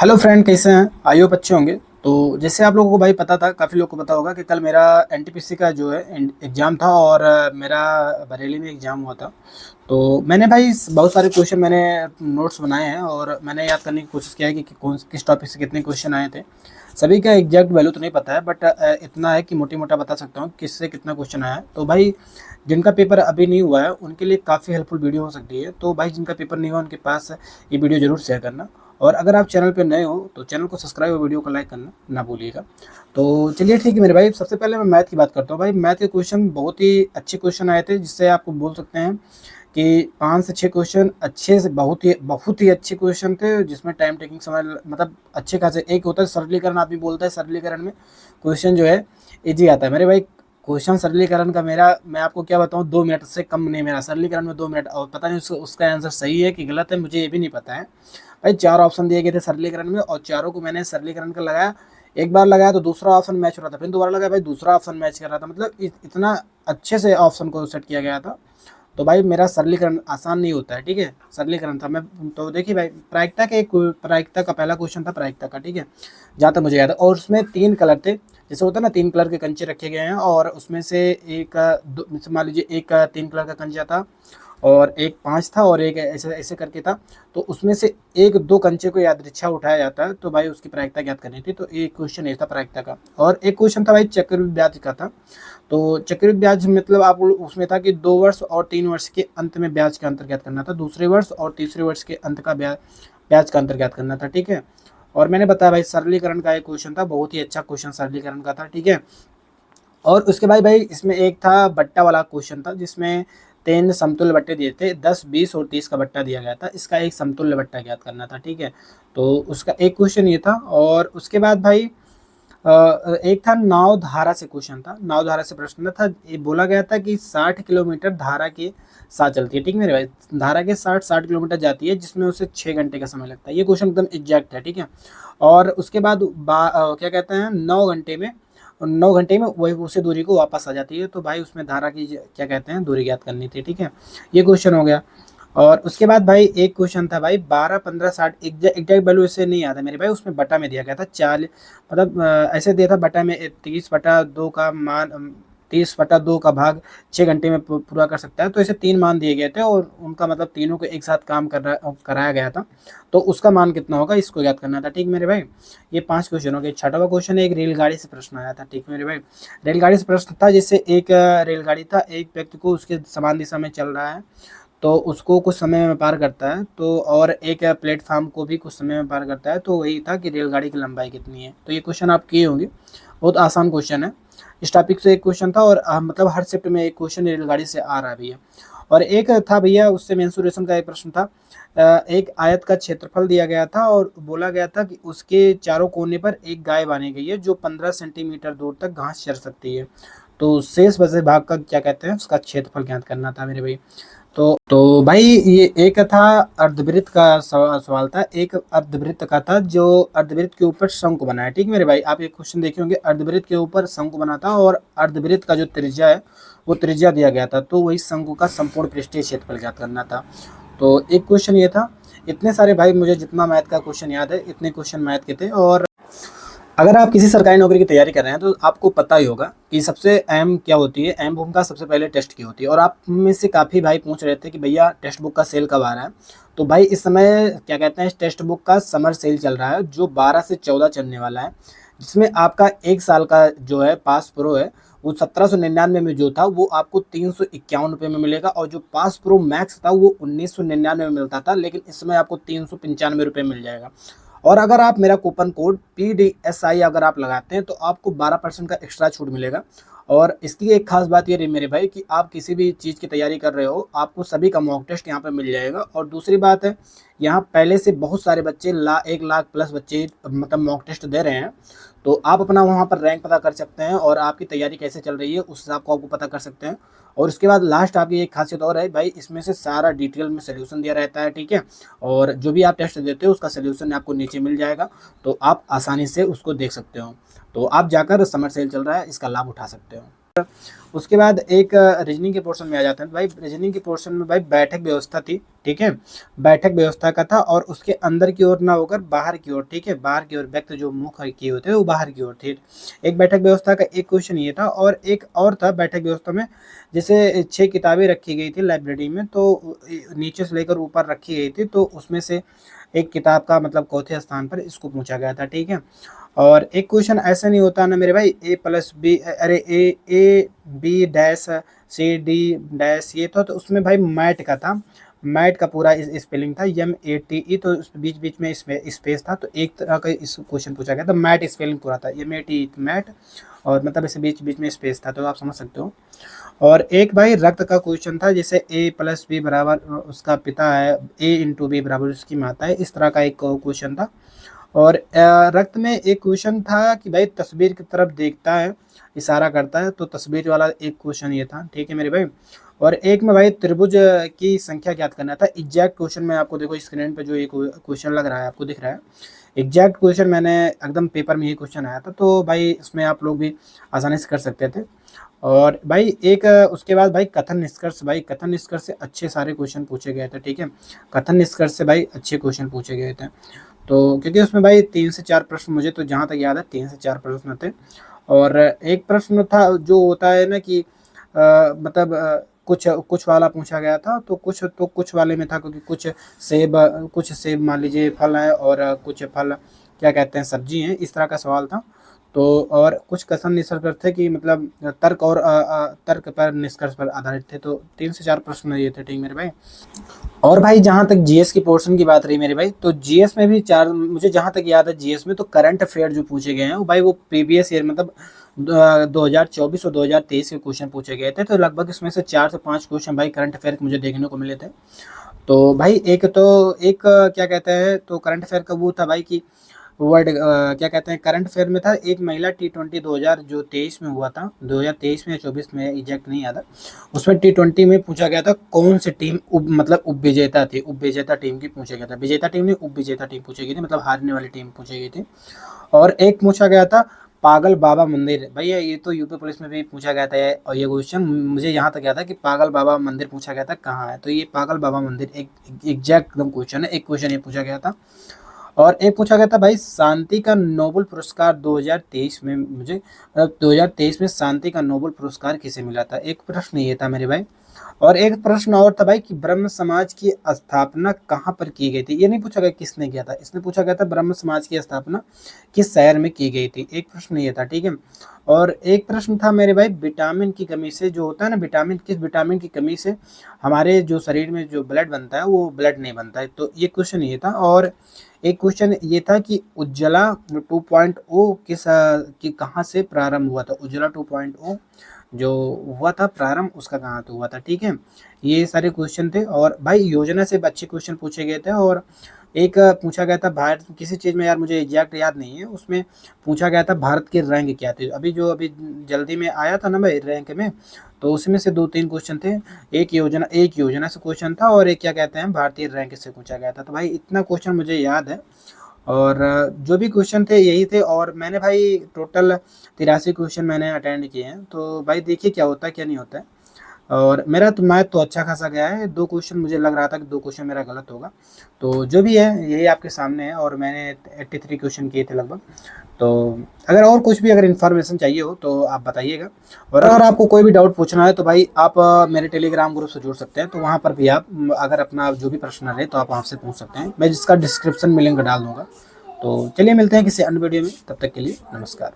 Hello friend, कैसे हैं? I hope अच्छे होंगे। तो जैसे आप लोगों को भाई पता था, काफ़ी लोगों को पता होगा कि कल मेरा एनटीपीसी का जो है एग्ज़ाम था और मेरा बरेली में एग्ज़ाम हुआ था। तो मैंने भाई बहुत सारे क्वेश्चन मैंने नोट्स बनाए हैं और मैंने याद करने की कोशिश किया है कि कौन किस टॉपिक से कितने क्वेश्चन आए थे। सभी का एग्जैक्ट वैल्यू तो नहीं पता है, बट इतना है कि मोटी मोटा बता सकता हूँ किससे कितना क्वेश्चन आया है। तो भाई जिनका पेपर अभी नहीं हुआ है उनके लिए काफ़ी हेल्पफुल वीडियो हो सकती है। तो भाई जिनका पेपर नहीं हुआ उनके पास ये वीडियो ज़रूर शेयर करना। और अगर आप चैनल पे नए हो तो चैनल को सब्सक्राइब और वीडियो को लाइक करना ना भूलिएगा। तो चलिए ठीक है मेरे भाई, सबसे पहले मैं मैथ की बात करता हूँ। भाई मैथ के क्वेश्चन बहुत ही अच्छे क्वेश्चन आए थे, जिससे आपको बोल सकते हैं कि 5 से 6 क्वेश्चन अच्छे से बहुत ही अच्छे क्वेश्चन थे, जिसमें टाइम टेकिंग समय मतलब अच्छे खासे। एक होता है सरलीकरण, आदमी बोलता है सरलीकरण में क्वेश्चन जो है ईजी आता है। मेरे भाई क्वेश्चन सरलीकरण का मेरा, मैं आपको क्या बताऊँ, 2 मिनट से कम नहीं मेरा सरलीकरण में 2 मिनट। और पता नहीं उसका आंसर सही है कि गलत है, मुझे ये भी नहीं पता है। भाई 4 ऑप्शन दिए गए थे सरलीकरण में और चारों को मैंने सरलीकरण का लगाया। एक बार लगाया तो दूसरा ऑप्शन मैच हो रहा था, फिर दोबारा लगाया, भाई दूसरा ऑप्शन मैच कर रहा था। मतलब इतना अच्छे से ऑप्शन को सेट किया गया था। तो भाई मेरा सरलीकरण आसान नहीं होता है, ठीक है। सरलीकरण था मैं। तो देखिए भाई, प्रायिकता का पहला क्वेश्चन था प्रायिकता का, ठीक है, जहाँ तक मुझे याद है। और उसमें 3 कलर थे, जैसे होता है ना 3 कलर के कंचे रखे गए हैं और उसमें से एक मान लीजिए एक 3 कलर का कंचा था और एक 5 था और एक ऐसे ऐसे करके था। तो उसमें से एक 2 कंचे को यादृच्छा उठाया जाता है, तो भाई उसकी प्रायिकता ज्ञात करनी थी। तो एक क्वेश्चन ये था प्रायिकता का। और एक क्वेश्चन था भाई चक्रवृद्धि ब्याज का था। तो चक्रवृद्धि ब्याज मतलब आप उसमें था कि 2 वर्ष और 3 वर्ष के अंत में ब्याज का अंतर ज्ञात करना था, दूसरे वर्ष और तीसरे वर्ष के अंत का ब्याज का अंतर ज्ञात करना था, ठीक है। और मैंने बताया भाई सरलीकरण का एक क्वेश्चन था, बहुत ही अच्छा क्वेश्चन सरलीकरण का था, ठीक है। और उसके बाद भाई इसमें एक था बट्टा वाला क्वेश्चन था, जिसमें 3 समतुल्य बट्टे दिए थे, 10, 20 और 30 का बट्टा दिया गया था। इसका एक समतुल्य बट्टा ज्ञात करना था, ठीक है। तो उसका एक क्वेश्चन ये था। और उसके बाद भाई एक था नाव धारा से क्वेश्चन था। नाव धारा से प्रश्न था, ये बोला गया था कि 60 किलोमीटर धारा के साथ चलती है, ठीक मेरे भाई। धारा के 60 किलोमीटर जाती है, जिसमें उसे 6 घंटे का समय लगता है। ये क्वेश्चन एकदम एग्जैक्ट है, ठीक है। और उसके बाद क्या कहते हैं, 9 घंटे में वही उसी दूरी को वापस आ जाती है। तो भाई उसमें धारा की क्या कहते हैं दूरी ज्ञात करनी थी, ठीक है। ये क्वेश्चन हो गया। और उसके बाद भाई एक क्वेश्चन था भाई 12, 15, 60 एग्जैक्ट वैल्यू इससे नहीं आता मेरे भाई। उसमें बटा में दिया गया था 40, मतलब ऐसे दिया था बटा में 30/2 का मान, 30/2 का भाग 6 घंटे में पूरा कर सकता है। तो ऐसे 3 मान दिए गए थे और उनका मतलब तीनों को एक साथ काम कराया गया था। तो उसका मान कितना होगा इसको याद करना था, ठीक मेरे भाई। ये 5 क्वेश्चन हो गए। छठवां क्वेश्चन एक रेलगाड़ी से प्रश्न आया था, ठीक मेरे भाई। रेलगाड़ी से प्रश्न था, जैसे एक रेलगाड़ी था, एक व्यक्ति को उसके समान दिशा में चल रहा है, तो उसको कुछ समय में पार करता है। तो और एक प्लेटफार्म को भी कुछ समय में पार करता है। तो वही था कि रेलगाड़ी की लंबाई कितनी है। तो ये क्वेश्चन आप किए होंगे, बहुत आसान क्वेश्चन है। इस टॉपिक से एक क्वेश्चन था और मतलब हर शिफ्ट में एक क्वेश्चन रेलगाड़ी से आ रहा है भैया। और एक था भैया उससे मेंसुरेशन का एक प्रश्न था। एक आयत का क्षेत्रफल दिया गया था और बोला गया था कि उसके चारों कोने पर एक गाय बांधी गई है, जो 15 सेंटीमीटर दूर तक घास चर सकती है। तो शेष बचे भाग का क्या कहते हैं, उसका क्षेत्रफल ज्ञात करना था मेरे भाई। तो भाई ये एक था अर्धवृत्त का सवाल था। एक अर्धवृत्त का था, जो अर्धवृत्त के ऊपर शंकु बना है, ठीक मेरे भाई। आप एक क्वेश्चन देखे होंगे, अर्धवृत्त के ऊपर शंकु बना था और अर्धवृत्त का जो त्रिज्या है वो त्रिज्या दिया गया था। तो वही शंकु का संपूर्ण पृष्ठीय क्षेत्रफल ज्ञात करना था। तो एक क्वेश्चन ये था। इतने सारे भाई, मुझे जितना मैथ का क्वेश्चन याद है इतने क्वेश्चन मैथ के थे। और अगर आप किसी सरकारी नौकरी की तैयारी कर रहे हैं तो आपको पता ही होगा कि सबसे अहम क्या होती है, अहम भूमिका सबसे पहले टेस्ट की होती है। और आप में से काफ़ी भाई पूछ रहे थे कि भैया टेक्स्ट बुक का सेल कब आ रहा है। तो भाई इस समय क्या कहते हैं, टेक्स्ट बुक का समर सेल चल रहा है, जो 12 से 14 चलने वाला है। जिसमें आपका 1 साल का जो है पास प्रो है, वो 1799 में जो था वो आपको 351 रुपये में मिलेगा। और जो पास प्रो मैक्स था वो 1999 में मिलता था, लेकिन इस समय आपको 395 रुपये मिल जाएगा। और अगर आप मेरा कूपन कोड PDSI अगर आप लगाते हैं तो आपको 12% का एक्स्ट्रा छूट मिलेगा। और इसकी एक खास बात ये रही मेरे भाई कि आप किसी भी चीज़ की तैयारी कर रहे हो, आपको सभी का मॉक टेस्ट यहाँ पे मिल जाएगा। और दूसरी बात है, यहाँ पहले से बहुत सारे बच्चे 1 लाख प्लस बच्चे मतलब मॉक टेस्ट दे रहे हैं। तो आप अपना वहाँ पर रैंक पता कर सकते हैं और आपकी तैयारी कैसे चल रही है उस हिसाब को आपको पता कर सकते हैं। और उसके बाद लास्ट आपकी एक खासियत और है भाई, इसमें से सारा डिटेल में सोल्यूशन दिया रहता है, ठीक है। और जो भी आप टेस्ट देते हो उसका सोल्यूशन आपको नीचे मिल जाएगा, तो आप आसानी से उसको देख सकते हो। तो आप जाकर समर सेल चल रहा है, इसका लाभ उठा सकते हो। उसके बाद एक रीजनिंग के पोर्शन में आ जाते हैं। भाई रीजनिंग के पोर्शन में भाई बैठक व्यवस्था थी, ठीक है, बैठक व्यवस्था का था, और उसके अंदर की ओर ना होकर बाहर की ओर, ठीक है, बाहर की ओर व्यक्ति जो मुख किए होते हैं वो बाहर की ओर थे। एक बैठक व्यवस्था का एक क्वेश्चन ये था, और एक और था बैठक व्यवस्था में, जैसे 6 किताबें रखी गई थी लाइब्रेरी में, तो नीचे से लेकर ऊपर रखी गई थी, तो उसमें से एक किताब का मतलब चौथे स्थान पर इसको पूछा गया था, ठीक है। और एक क्वेश्चन ऐसा नहीं होता ना मेरे भाई, ए प्लस बी, अरे a b dash c d dash, ये तो उसमें भाई मैट का था, मैट का पूरा स्पेलिंग था MATE, तो उस बीच बीच में स्पेस था, तो एक तरह का इस क्वेश्चन पूछा गया था, मैट स्पेलिंग पूरा था MATE मैट, और मतलब इसे बीच बीच में स्पेस था, तो आप समझ सकते हो। और एक भाई रक्त का क्वेश्चन था, जैसे A प्लस बी बराबर उसका पिता है, A इंटू बी बराबर उसकी माता है, इस तरह का एक क्वेश्चन था। और रक्त में एक क्वेश्चन था कि भाई तस्वीर की तरफ देखता है, इशारा करता है, तो तस्वीर वाला एक क्वेश्चन ये था, ठीक है मेरे भाई। और एक में भाई त्रिभुज की संख्या ज्ञात करना था। एग्जैक्ट क्वेश्चन में आपको देखो स्क्रीन पे जो एक क्वेश्चन लग रहा है आपको दिख रहा है, एग्जैक्ट क्वेश्चन मैंने एकदम पेपर में ही क्वेश्चन आया था, तो भाई इसमें आप लोग भी आसानी से कर सकते थे। और भाई एक उसके बाद भाई कथन निष्कर्ष, भाई कथन निष्कर्ष से अच्छे सारे क्वेश्चन पूछे गए थे, ठीक है, कथन निष्कर्ष से भाई अच्छे क्वेश्चन पूछे गए थे। तो क्योंकि उसमें भाई 3 से 4 प्रश्न, मुझे तो जहाँ तक याद है 3 से 4 प्रश्न थे। और एक प्रश्न था जो होता है ना कि मतलब कुछ कुछ वाला पूछा गया था, तो कुछ वाले में था, क्योंकि कुछ सेब मान लीजिए फल है, और कुछ फल क्या कहते हैं सब्जी हैं, इस तरह का सवाल था। तो और कुछ कथन निष्कर्ष थे कि मतलब तर्क और तर्क पर निष्कर्ष पर आधारित थे, तो 3 से 4 प्रश्न ये थे, ठीक मेरे भाई। और भाई जहाँ तक जीएस की पोर्शन की बात रही मेरे भाई, तो जीएस में भी 4, मुझे जहाँ तक याद है जीएस में तो करंट अफेयर जो पूछे गए हैं वो भाई वो प्रीवियस ईयर मतलब 2024 और 2023 के क्वेश्चन पूछे गए थे, तो लगभग इसमें से 4 से 5 क्वेश्चन भाई करंट अफेयर के मुझे देखने को मिले थे। तो भाई एक क्या कहते हैं, तो करंट अफेयर का वो था भाई कि वर्ल्ड क्या कहते हैं, करंट अफेयर में था एक महिला T20 2000 जो 23 में हुआ था, 2023 में या 24 में एग्जैक्ट नहीं याद है, उसमें T20 में पूछा गया था कौन सी टीम मतलब उपविजेता थी, उपविजेता टीम की पूछा गया था, विजेता टीम नहीं उपविजेता टीम पूछी गई थी, मतलब हारने वाली टीम पूछी गई थी। और एक पूछा गया था पागल बाबा मंदिर, भैया ये तो यूपी पुलिस में भी पूछा गया था, और ये क्वेश्चन मुझे यहाँ तक याद था कि पागल बाबा मंदिर पूछा गया था कहाँ है, तो ये पागल बाबा मंदिर एक एग्जैक्ट एकदम क्वेश्चन है, एक क्वेश्चन ये पूछा गया था। और एक पूछा गया था भाई शांति का नोबेल पुरस्कार 2023 में, मुझे 2023 में शांति का नोबेल पुरस्कार किसे मिला था, एक प्रश्न ये था मेरे भाई। और एक प्रश्न और था भाई कि ब्रह्म समाज की स्थापना कहाँ पर की गई थी, ये नहीं पूछा गया किसने किया था, इसने पूछा गया था ब्रह्म समाज की स्थापना किस शहर में की गई थी, एक प्रश्न ये था, ठीक है। और एक प्रश्न था मेरे भाई विटामिन की कमी से, जो होता है ना विटामिन, किस विटामिन की कमी से हमारे जो शरीर में जो ब्लड बनता है वो ब्लड नहीं बनता है, तो ये क्वेश्चन ये था। और एक क्वेश्चन ये था कि उज्ज्वला 2.0 कि कहाँ से प्रारंभ हुआ था, उज्ज्वला 2.0 जो हुआ था प्रारंभ उसका कहाँ तो हुआ था, ठीक है। ये सारे क्वेश्चन थे, और भाई योजना से अच्छे क्वेश्चन पूछे गए थे। और एक पूछा गया था भारत किसी चीज़ में, यार मुझे एग्जैक्ट याद नहीं है, उसमें पूछा गया था भारत के रैंक क्या थे, अभी जल्दी में आया था ना भाई रैंक में, तो उसमें से 2-3 क्वेश्चन थे, एक योजना से क्वेश्चन था, और एक क्या कहते हैं भारतीय रैंक से पूछा गया था, तो भाई इतना क्वेश्चन मुझे याद है। और जो भी क्वेश्चन थे यही थे, और मैंने भाई टोटल 83 क्वेश्चन मैंने अटेंड किए हैं, तो भाई देखिए क्या होता है क्या नहीं होता है। और मेरा तो मैथ तो अच्छा खासा गया है, 2 क्वेश्चन मुझे लग रहा था कि 2 क्वेश्चन मेरा गलत होगा, तो जो भी है यही आपके सामने है, और मैंने 83 क्वेश्चन किए थे लगभग। तो अगर और कुछ भी अगर इन्फॉर्मेशन चाहिए हो तो आप बताइएगा, और अगर आपको कोई भी डाउट पूछना है तो भाई आप मेरे टेलीग्राम ग्रुप से जुड़ सकते हैं, तो वहाँ पर भी आप अगर अपना जो भी प्रश्न रहे तो आप वहाँ से पूछ सकते हैं, मैं जिसका डिस्क्रिप्शन में लिंक डाल दूँगा। तो चलिए मिलते हैं किसी अन्य वीडियो में, तब तक के लिए नमस्कार।